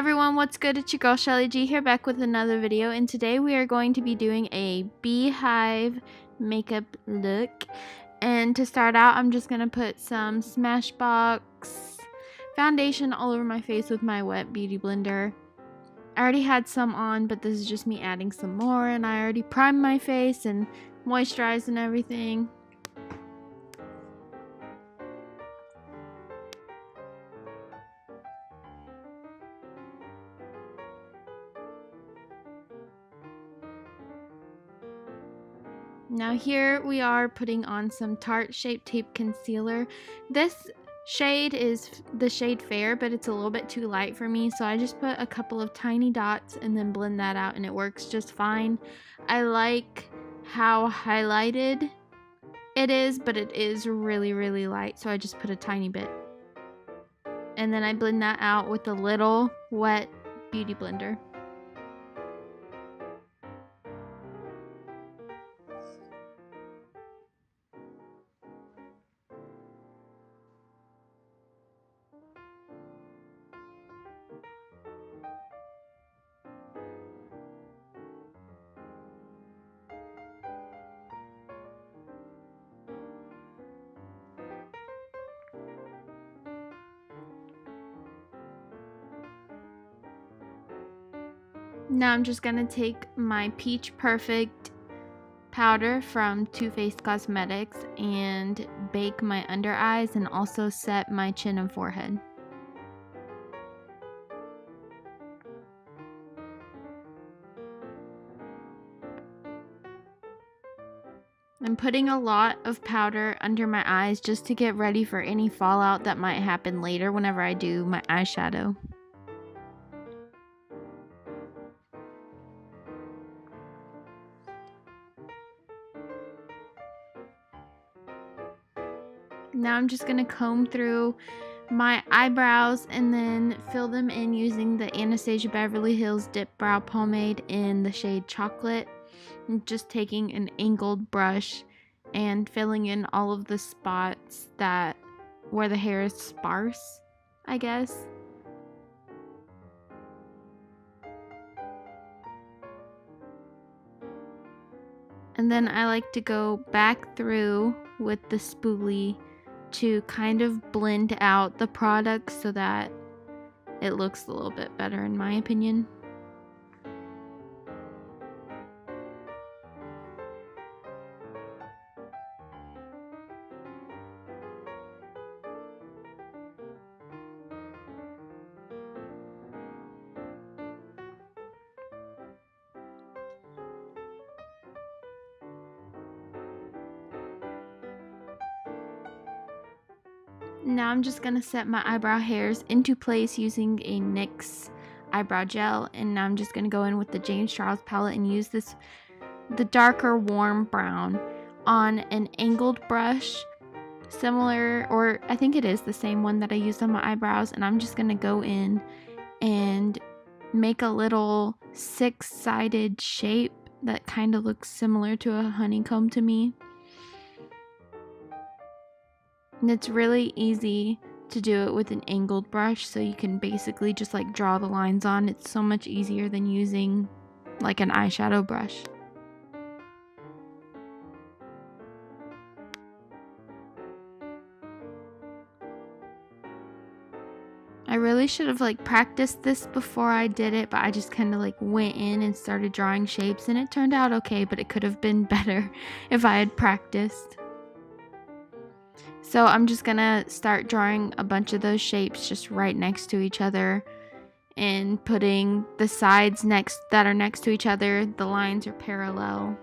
everyone, what's good? It's your girl Shellie G here, back with another video, and today we are going to be doing a beehive makeup look. And to start out, I'm just going to put some Smashbox foundation all over my face with my wet beauty blender. I already had some on, but this is just me adding some more, and I already primed my face and moisturized and everything. Now here we are putting on some Tarte Shape Tape Concealer. This shade is the shade Fair, but it's a little bit too light for me, so I just put a couple of tiny dots and then blend that out, and it works just fine. I like how highlighted it is, but it is really light, so I just put a tiny bit. And then I blend that out with a little wet beauty blender. Now I'm just gonna take my Peach Perfect powder from Too Faced Cosmetics and bake my under eyes and also set my chin and forehead. I'm putting a lot of powder under my eyes just to get ready for any fallout that might happen later whenever I do my eyeshadow. Now I'm just going to comb through my eyebrows and then fill them in using the Anastasia Beverly Hills Dip Brow Pomade in the shade Chocolate. I'm just taking an angled brush and filling in all of the spots where the hair is sparse, I guess. And then I like to go back through with the spoolie to kind of blend out the product so that it looks a little bit better, in my opinion. Now I'm just going to set my eyebrow hairs into place using a NYX eyebrow gel, and now I'm just going to go in with the James Charles palette and use the darker warm brown on an angled brush, similar, or I think it is the same one that I used on my eyebrows, and I'm just going to go in and make a little six-sided shape that kind of looks similar to a honeycomb to me. And it's really easy to do it with an angled brush, so you can basically just like draw the lines on. It's so much easier than using like an eyeshadow brush. I really should have like practiced this before I did it, but I just kind of like went in and started drawing shapes, and it turned out okay, but it could have been better if I had practiced. So I'm just gonna start drawing a bunch of those shapes just right next to each other and putting the sides that are next to each other. The lines are parallel.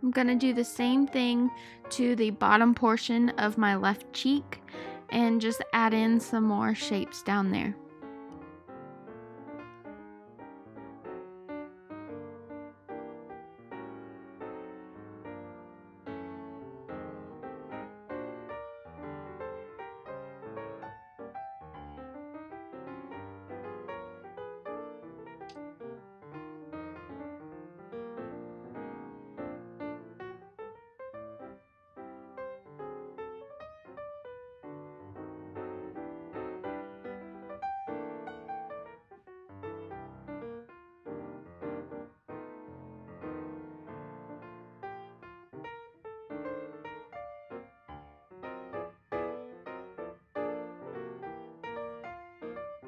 I'm going to do the same thing to the bottom portion of my left cheek, and just add in some more shapes down there.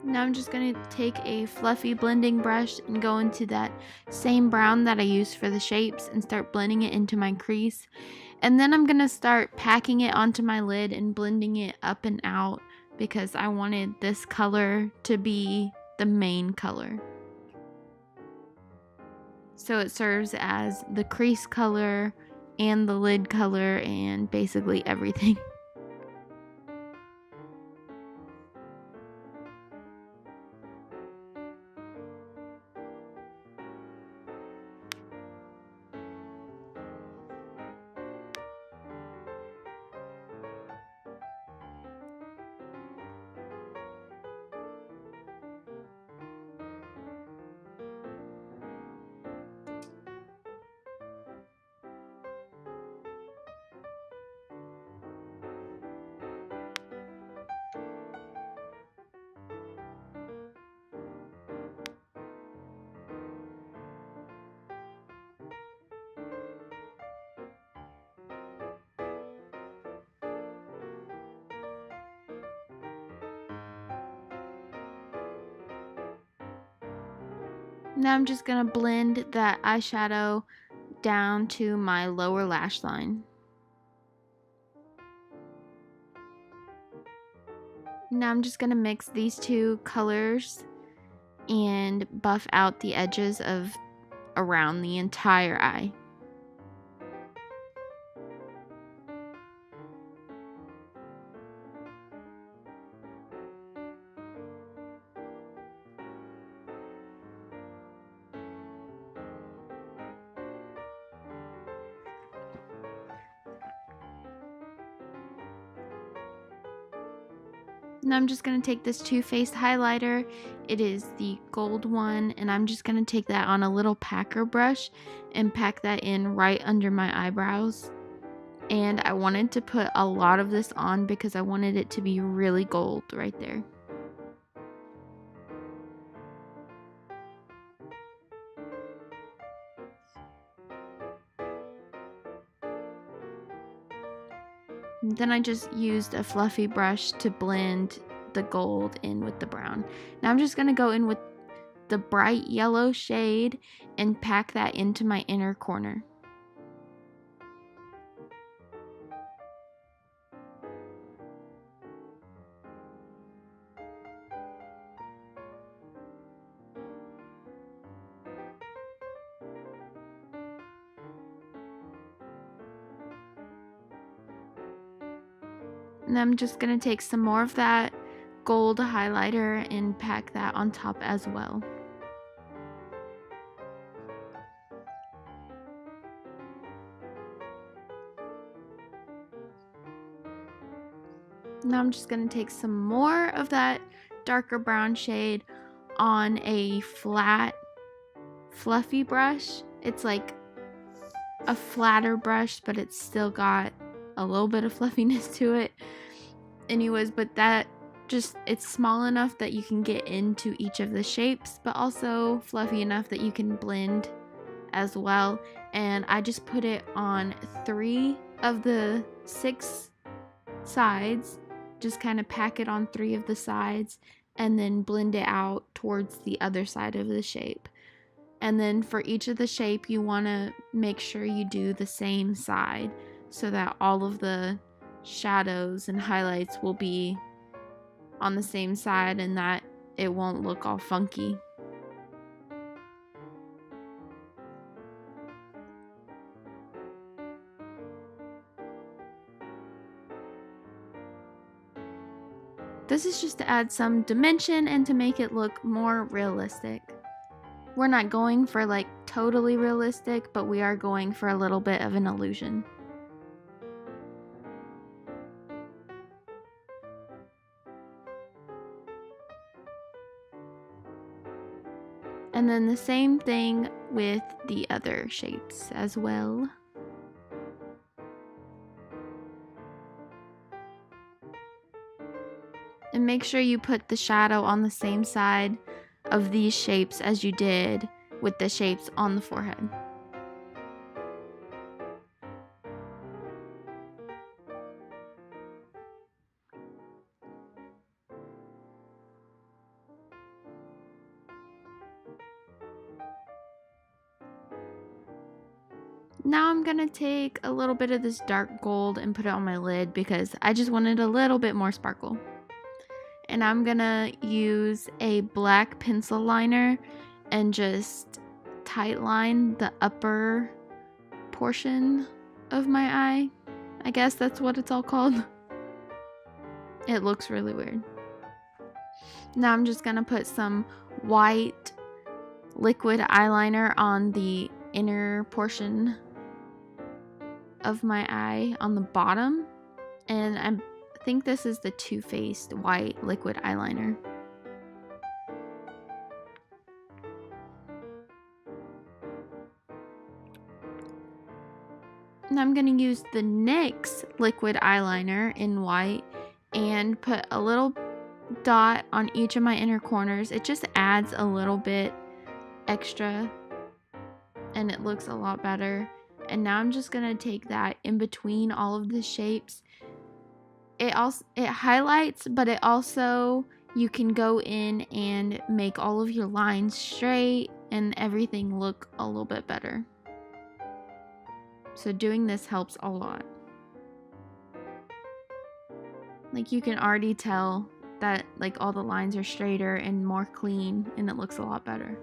Now I'm just going to take a fluffy blending brush and go into that same brown that I used for the shapes and start blending it into my crease. And then I'm going to start packing it onto my lid and blending it up and out because I wanted this color to be the main color. So it serves as the crease color and the lid color and basically everything. Now I'm just going to blend that eyeshadow down to my lower lash line. Now I'm just going to mix these two colors and buff out the edges of around the entire eye. Now I'm just going to take this Too Faced highlighter. It is the gold one, and I'm just going to take that on a little packer brush and pack that in right under my eyebrows. And I wanted to put a lot of this on because I wanted it to be really gold right there. And then I just used a fluffy brush to blend the gold in with the brown. Now I'm just going to go in with the bright yellow shade and pack that into my inner corner. And I'm just going to take some more of that gold highlighter and pack that on top as well. Now I'm just going to take some more of that darker brown shade on a flat, fluffy brush. It's like a flatter brush, but it's still got a little bit of fluffiness to it. Anyways, but that just, it's small enough that you can get into each of the shapes, but also fluffy enough that you can blend as well. And I just put it on 3 of the 6 sides, just kind of pack it on 3 of the sides and then blend it out towards the other side of the shape. And then for each of the shape, you want to make sure you do the same side so that all of the shadows and highlights will be on the same side and that it won't look all funky. This is just to add some dimension and to make it look more realistic. We're not going for like totally realistic, but we are going for a little bit of an illusion. And then the same thing with the other shapes as well. And make sure you put the shadow on the same side of these shapes as you did with the shapes on the forehead. Now I'm gonna take a little bit of this dark gold and put it on my lid because I just wanted a little bit more sparkle. And I'm gonna use a black pencil liner and just tight line the upper portion of my eye. I guess that's what it's all called. It looks really weird. Now I'm just gonna put some white liquid eyeliner on the inner portion of my eye on the bottom, and I think this is the Too Faced white liquid eyeliner. And I'm going to use the NYX liquid eyeliner in white and put a little dot on each of my inner corners. It just adds a little bit extra and it looks a lot better. And now I'm just going to take that in between all of the shapes. It highlights, but it also, you can go in and make all of your lines straight and everything look a little bit better. So doing this helps a lot. Like you can already tell that like all the lines are straighter and more clean and it looks a lot better.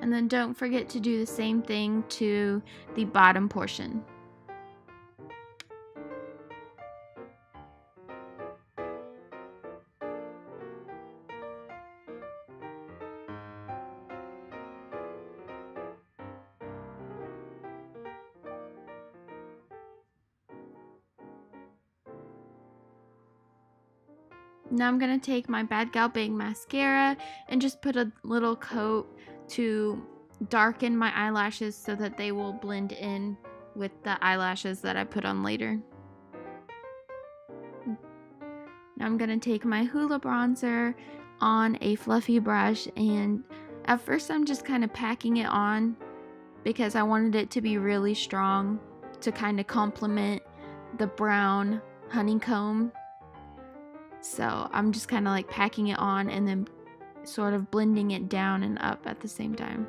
And then don't forget to do the same thing to the bottom portion. Now I'm going to take my Bad Gal Bang mascara and just put a little coat to darken my eyelashes so that they will blend in with the eyelashes that I put on later. Now I'm going to take my Hoola bronzer on a fluffy brush, and at first I'm just kind of packing it on because I wanted it to be really strong to kind of complement the brown honeycomb. So I'm just kind of like packing it on and then sort of blending it down and up at the same time.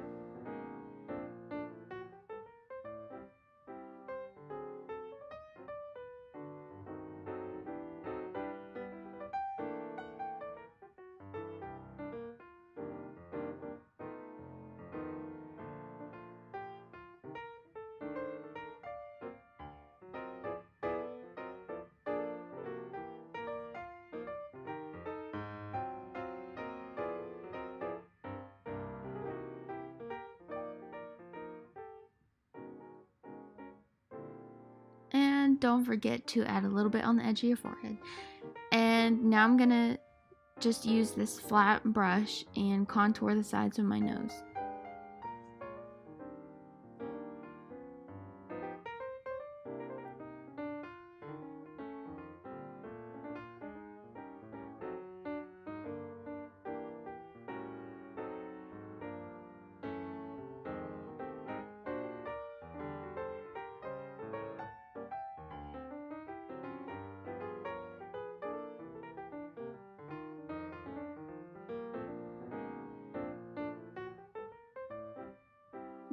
And don't forget to add a little bit on the edge of your forehead. And now I'm gonna just use this flat brush and contour the sides of my nose.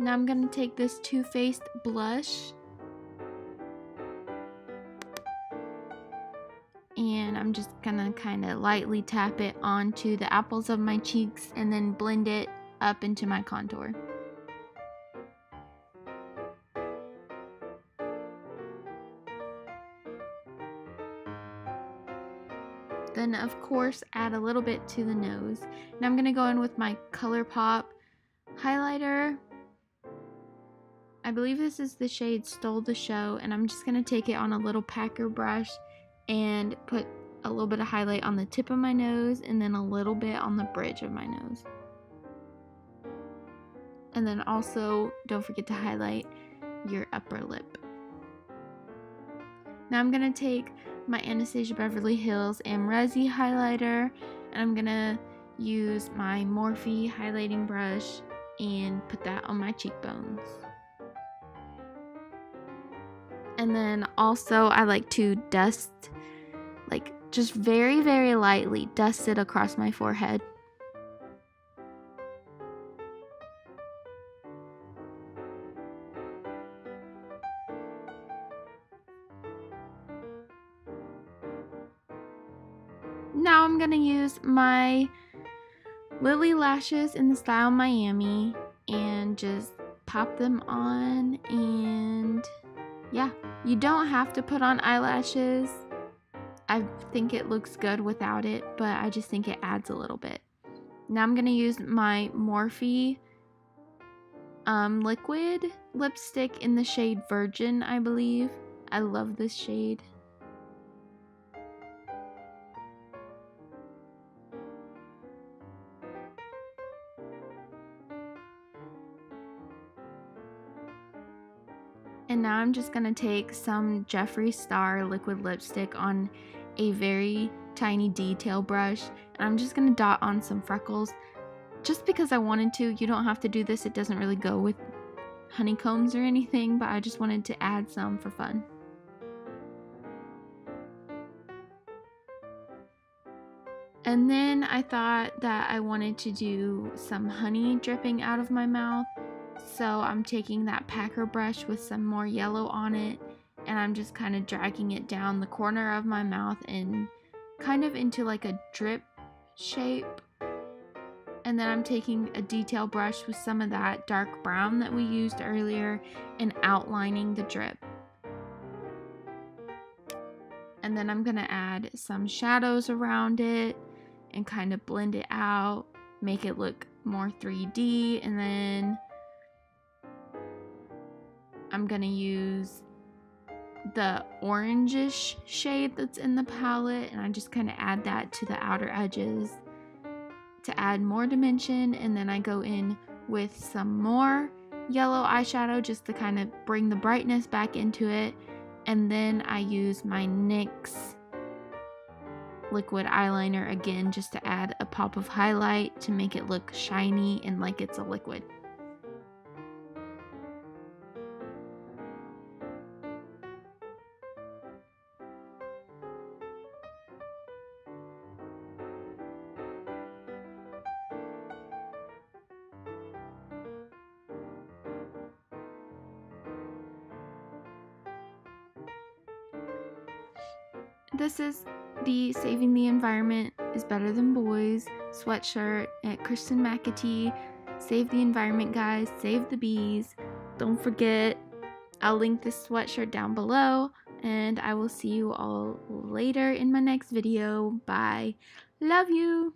Now I'm going to take this Too Faced blush and I'm just going to kind of lightly tap it onto the apples of my cheeks and then blend it up into my contour. Then of course add a little bit to the nose. Now I'm going to go in with my ColourPop highlighter. I believe this is the shade Stole the Show, and I'm just going to take it on a little packer brush and put a little bit of highlight on the tip of my nose and then a little bit on the bridge of my nose. And then also don't forget to highlight your upper lip. Now I'm going to take my Anastasia Beverly Hills Amrezi highlighter and I'm going to use my Morphe highlighting brush and put that on my cheekbones. And then also I like to dust, like just very, very lightly dust it across my forehead. Now I'm going to use my Lily lashes in the style Miami and just pop them on, and yeah, you don't have to put on eyelashes. I think it looks good without it, but I just think it adds a little bit. Now I'm going to use my Morphe liquid lipstick in the shade Virgin, I believe. I love this shade. And now I'm just going to take some Jeffree Star liquid lipstick on a very tiny detail brush. And I'm just going to dot on some freckles. Just because I wanted to. You don't have to do this. It doesn't really go with honeycombs or anything. But I just wanted to add some for fun. And then I thought that I wanted to do some honey dripping out of my mouth. So I'm taking that packer brush with some more yellow on it and I'm just kind of dragging it down the corner of my mouth and kind of into like a drip shape. And then I'm taking a detail brush with some of that dark brown that we used earlier and outlining the drip. And then I'm going to add some shadows around it and kind of blend it out, make it look more 3D, and then I'm going to use the orangish shade that's in the palette, and I just kind of add that to the outer edges to add more dimension. And then I go in with some more yellow eyeshadow just to kind of bring the brightness back into it. And then I use my NYX liquid eyeliner again just to add a pop of highlight to make it look shiny and like it's a liquid. This is the Saving the Environment is Better Than Boys sweatshirt at Kristen McAtee. Save the environment, guys. Save the bees. Don't forget, I'll link this sweatshirt down below, and I will see you all later in my next video. Bye. Love you.